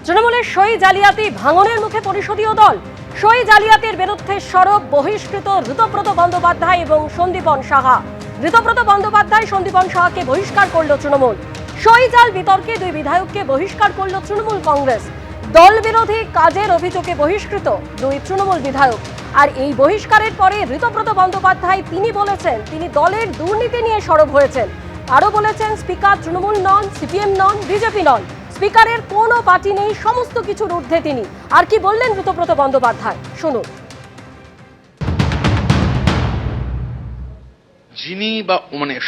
তৃণমূলের সই জালিয়াতি ভাঙনের মুখে পরিষদীয় দল। সই জালিয়াতির বিরুদ্ধে সরব বহিষ্কৃত ঋতব্রত বন্দ্যোপাধ্যায় এবং সন্দীপন সাহা। ঋতব্রত বন্দ্যোপাধ্যায় সন্দীপন সাহাকে বহিষ্কার করল তৃণমূল। সই জাল বিতর্কে দুই বিধায়ককে বহিষ্কার করল তৃণমূল কংগ্রেস। দল বিরোধী কাজের অভিযোগে বহিষ্কৃত দুই তৃণমূল বিধায়ক। আর এই বহিষ্কারের পরে ঋতব্রত বন্দ্যোপাধ্যায় তিনি বলেছেন তিনি দলের দুর্নীতি নিয়ে সরব হয়েছেন। আরো বলেছেন স্পিকার তৃণমূল নন, সিপিএম নন, বিজেপি নন, স্পিকারের কোনো পার্টি নেই, সমস্ত কিছুর ঊর্ধ্বে তিনি। আর কি বললেন ঋতব্রত বন্দ্যোপাধ্যায়, শুনুন। যিনি বা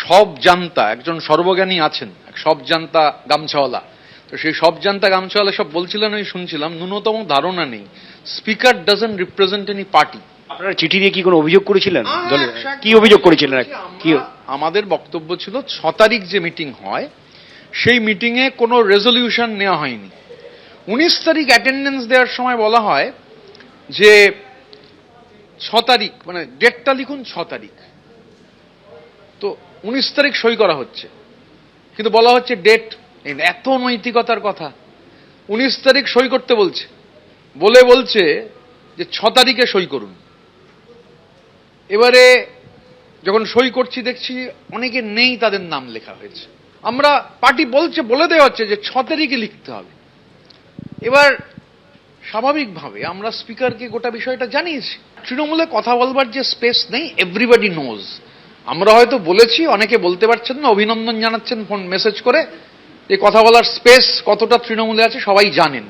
সব জানতা একজন সর্বজ্ঞানী আছেন, সব জানতা গামছাওয়ালা, তো সেই সব জানতা গামছাওয়ালা সব বলছিলেন, আমি শুনছিলাম, ন্যূনতম ধারণা নেই speaker doesn't represent any party. আপনারা চিঠি দিয়ে কি কোনো অভিযোগ করেছিলেন? কি অভিযোগ করেছিলেন? কি আমাদের বক্তব্য ছিল 6 তারিখ যে মিটিং হয় সেই মিটিং এ কোনো রেজলিউশন নেওয়া হয়নি। 19 তারিখ অ্যাটেন্ডেন্স দেওয়ার সময় বলা হয় যে 6 তারিখ ডেটটা লিখুন 6 তারিখ, তো 19 তারিখ সই করা হচ্ছে, কিন্তু বলা হচ্ছে ডেট। এত নৈতিকতার কথা! 19 তারিখ সই করতে বলছে, বলছে যে 6 তারিখে সই করুন। এবারে যখন সই করছি দেখছি অনেকে নেই, তাদের নাম লেখা হয়েছে। আমরা পার্টি বলে দেওয়া হচ্ছে যে 6 তারিখে লিখতে হবে। এবার স্বাভাবিকভাবে আমরা স্পিকারকে গোটা বিষয়টা জানিয়েছি। তৃণমূলে কথা বলবার যে স্পেস নেই, এভরিবডি নোজ। আমরা হয়তো বলেছি, অনেকে বলতে পারছেন না, অভিনন্দন জানাচ্ছেন ফোন মেসেজ করে, যে কথা বলার স্পেস কতটা তৃণমূলে আছে সবাই জানেন।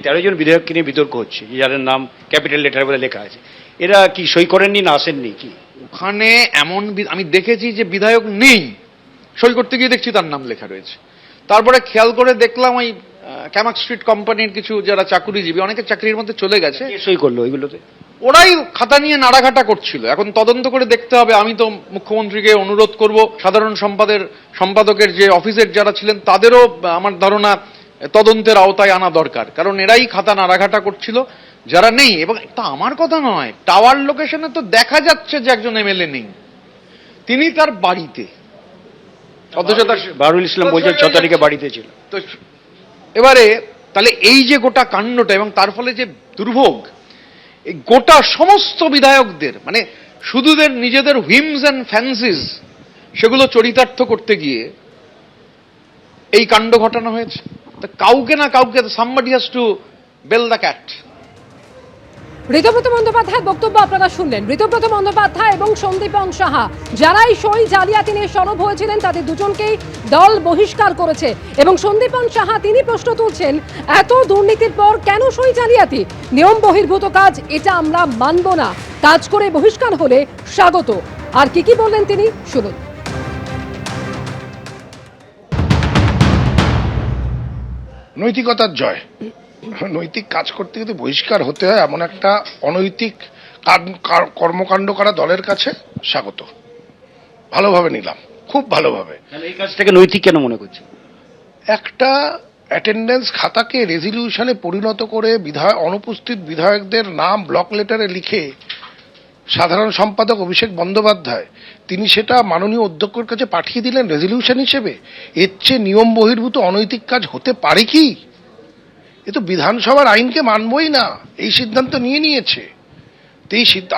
13 জন বিধায়ককে নিয়ে বিতর্ক হচ্ছে, যাদের নাম ক্যাপিটাল লেটার বলে লেখা আছে, এরা কি সই করেননি না আসেননি? কি ওখানে এমন আমি দেখেছি যে বিধায়ক নেই, সই করতে গিয়ে দেখছি তার নাম লেখা রয়েছে। তারপরে খেয়াল করে দেখলাম ওই ক্যামাক স্ট্রিট কোম্পানির কিছু যারা চাকুরিজীবী, অনেকে চাকরির মধ্যে চলে গেছে। সই করলো ওইগুলোতে? ওরাই খাতা নিয়ে নাড়াঘাটা করছিল। এখন তদন্ত করে দেখতে হবে। আমি তো মুখ্যমন্ত্রীকে অনুরোধ করব, সাধারণ সম্পাদকের যে অফিসের যারা ছিলেন তাদেরও আমার ধারণা তদন্তের আওতায় আনা দরকার, কারণ এরাই খাতা নাড়াঘাটা করছিল যারা নেই। এবং এটা আমার কথা নয়, টাওয়ার লোকেশনে তো দেখা যাচ্ছে যে একজন এমএলএ নেই, তিনি তার বাড়িতে। অথচ বারুল ইসলাম বলছেন 6 তারিখে বাড়িতে ছিল। তো এবারে তাহলে এই যে গোটা কাণ্ডটা এবং তার ফলে যে দুর্ভোগ, এই গোটা সমস্ত বিধায়কদের শুধুদের নিজেদের হুইমস অ্যান্ড ফ্যান্সিস সেগুলো চরিতার্থ করতে গিয়ে এই কাণ্ড ঘটানো হয়েছে। তা কাউকে না কাউকে, somebody has to bell the cat. Ritabrata বন্দ্যোপাধ্যায়ের বক্তব্য আপনারা শুনলেন। ঋতব্রত বন্দ্যোপাধ্যায় এবং সন্দীপন সাহা যারাই সই জালিয়াতি নিয়ে সরব হয়েছিলেন, তাদের দুজনকেই দল বহিষ্কার করেছে। এবং সন্দীপন সাহা তিনি প্রশ্ন তুলছেন, এত দুর্নীতির পর কেন সই জালিয়াতি? নিয়ম বহির্ভূত কাজ, এটা আমরা মানব না। কাজ করে বহিষ্কার হলে স্বাগত। আর কি বললেন তিনি, শুনুন। নৈতিকতার জয়। নৈতিক কাজ করতে যদি বহিষ্কার হতে হয় এমন একটা অনৈতিক কর্মকাণ্ড করা দলের কাছে স্বাগত। ভালোভাবে নিলাম, খুব ভালোভাবে। এই কাজটাকে নৈতিক কেন মনে করছে? একটা অ্যাটেন্ডেন্স খাতাকে রেজলিউশনে পরিণত করে অনুপস্থিত বিধায়কদের নাম ব্লক লেটারে লিখে সাধারণ সম্পাদক অভিষেক বন্দ্যোপাধ্যায় তিনি সেটা মাননীয় অধ্যক্ষের কাছে পাঠিয়ে দিলেন রেজলিউশন হিসেবে। এর চেয়ে নিয়ম বহির্ভূত অনৈতিক কাজ হতে পারে কি? এ তো বিধানসভার আইনকে মানবই না, এই সিদ্ধান্ত নিয়েছে।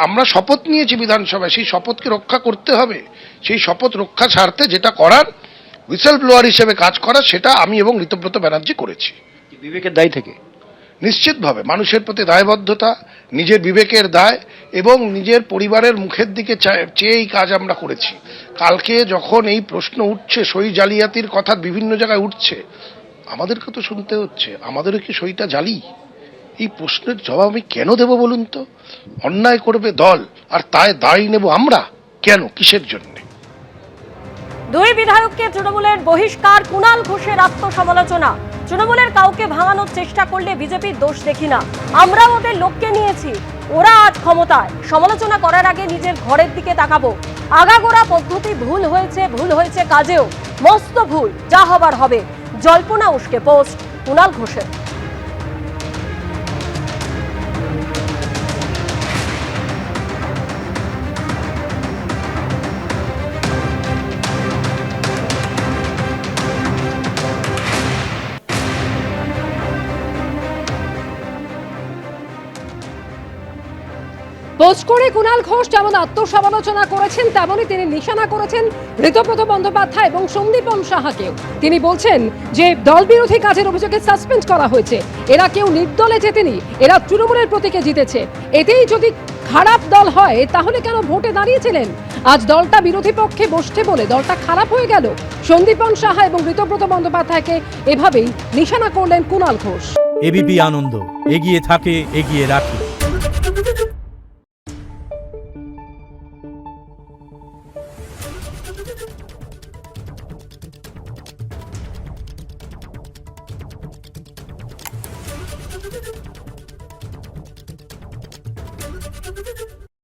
আমরা শপথ নিয়েছি বিধানসভায়, সেই শপথকে রক্ষা করতে হবে। সেই শপথ রক্ষা স্বার্থে যেটা করার, হুইসেল ব্লোয়ার হিসেবে কাজ করা, সেটা আমি এবং ঋতব্রত ব্যানার্জি করেছি। বিবেকের দায় থেকে নিশ্চিতভাবে মানুষের প্রতি দায়বদ্ধতা, নিজের বিবেকের দায় এবং নিজের পরিবারের মুখের দিকে চেয়ে এই কাজ আমরা করেছি। কালকে যখন এই প্রশ্ন উঠছে, সই জালিয়াতির কথা বিভিন্ন জায়গায় উঠছে, আমাদেরকে তো শুনতে হচ্ছে আমাদেরও কি সইটা জালি? এই প্রশ্নের জবাব আমি কেন দেব বলুন তো? অন্যায় করবে দল আর তাই দায়ী নেব আমরা কেন? কিসের জন্য? দুই বিধায়ককে তৃণমূলের বহিষ্কার, কুণাল ঘোষের আত্মসমালোচনা। তৃণমূলের কাউকে ভাঙানোর চেষ্টা করলে বিজেপির দোষ দেখি না, আমরা ওদের লোককে নিয়েছি, ওরা আজ ক্ষমতায়। সমালোচনা করার আগে নিজের ঘরের দিকে তাকাবো। আগাগোড়া পদ্ধতি ভুল হয়েছে কাজেও, মস্ত ভুল, যা হবার হবে। জল্পনা উস্কে পোস্ট কুণাল ঘোষের। পোস্ট করে কুণাল ঘোষ যেমন আত্মসমালোচনা করেছেন, তেমনই তিনি নিশানা করেছেন ঋতব্রত বন্দ্যোপাধ্যায় এবং সন্দীপন সাহাকেও। তিনি বলছেন যে দল বিরোধী কাজের অভিযোগে সাসপেন্ড করা হয়েছে, এরা কেউ নির্দলে জেতেনি, এরা তৃণমূলের প্রতীকে জিতেছে। এতেই যদি খারাপ দল হয় তাহলে কেন ভোটে দাঁড়িয়েছিলেন? আজ দলটা বিরোধী পক্ষে বসছে বলে দলটা খারাপ হয়ে গেল। সন্দীপন সাহা এবং ঋতব্রত বন্দ্যোপাধ্যায়কে এভাবেই নিশানা করলেন কুণাল ঘোষ। এবিপি আনন্দ, এগিয়ে থাকে, এগিয়ে রাখে।